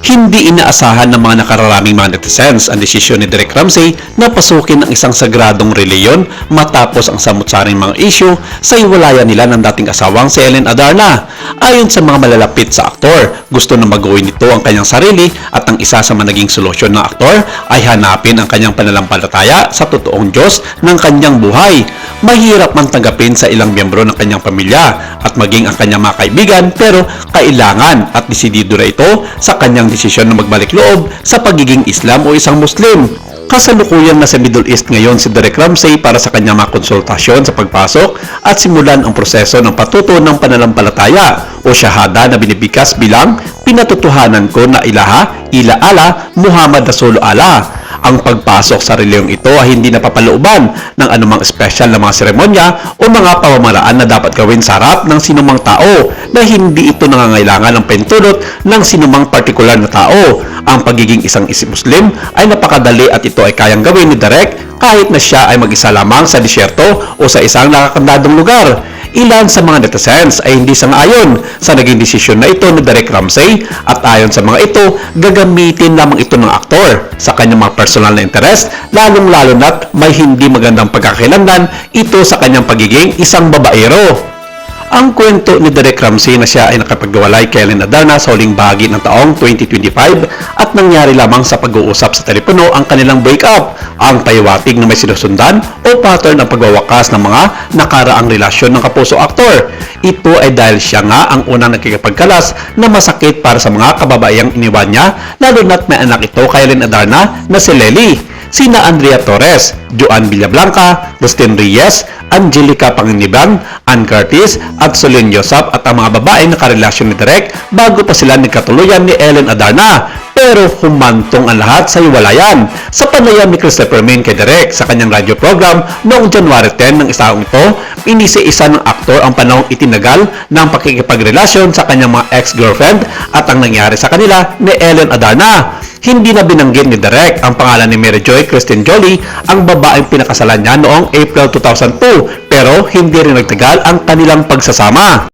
Hindi inaasahan ng mga nakararaming mga netizens ang desisyon ni Derek Ramsey na pasukin ang isang sagradong reliyon matapos ang samut-saring mga issue sa hiwalayan nila ng dating asawang si Ellen Adarna. Ayon sa mga malalapit sa aktor, gusto na mag-uwi nito ang kanyang sarili at ang isa sa managing solusyon ng aktor ay hanapin ang kanyang pananampalataya sa totoong Diyos ng kanyang buhay. Mahirap man tanggapin sa ilang miyembro ng kanyang pamilya at maging ang kanyang mga kaibigan, pero kailangan at desidido na ito sa kanyang desisyon na magbalik loob sa pagiging Islam o isang Muslim. Kasalukuyan na sa Middle East ngayon si Derek Ramsey para sa kanyang mga konsultasyon sa pagpasok at simulan ang proseso ng patuto ng pananampalataya o syahada na binibikas bilang pinatutuhanan ko na ilaha, ila Muhammad Rasulullah. Ang pagpasok sa reliyong ito ay hindi napapalooban ng anumang espesyal na mga seremonya o mga pamamaraan na dapat gawin sa harap ng sinumang tao na hindi ito nangangailangan ng pentulot ng sinumang partikular na tao. Ang pagiging isang Muslim ay napakadali at ito ay kayang gawin ni Derek kahit na siya ay mag-isa lamang sa disyerto o sa isang nakakandadong lugar. Ilan sa mga netizens ay hindi sang-ayon sa naging desisyon na ito ni Derek Ramsey at ayon sa mga ito, gagamitin lamang ito ng aktor sa kanyang mga personal na interest, lalong-lalo na't may hindi magandang pagkakakilanlan ito sa kanyang pagiging isang babaero. Ang kwento ni Derek Ramsey na siya ay nakapagwalay kay Ellen Adarna sa huling bahagi ng taong 2025 at nangyari lamang sa pag-uusap sa telepono ang kanilang breakup, ang pahiwatig na may sinusundan o pattern ng pagwawakas ng mga nakaraang relasyon ng kapuso aktor. Ito ay dahil siya nga ang unang nakikipagkalas na masakit para sa mga kababaeng iniwan niya, lalo na't may anak ito kay Ellen Adarna na si Lely. Sina Andrea Torres, Joan Villablanca, Dustin Reyes, Angelica Panginiban, Ann Curtis at Solen Yosap at ang mga babaeng nakarelasyon ni Derek bago pa sila nagkatuluyan ni Ellen Adarna. Pero humantong ang lahat sa hiwalayan. Sa panayam ni Christopher Min kay Derek sa kanyang radio program noong January 10 ng isang ito, inisi-isa ng aktor ang panahong itinagal ng pakikipagrelasyon sa kanyang mga ex-girlfriend at ang nangyari sa kanila ni Ellen Adarna. Hindi na binanggit ni Derek ang pangalan ni Mary Joy Christine Jolie, ang babaeng pinakasalan niya noong April 2002, pero hindi rin nagtagal ang kanilang pagsasama.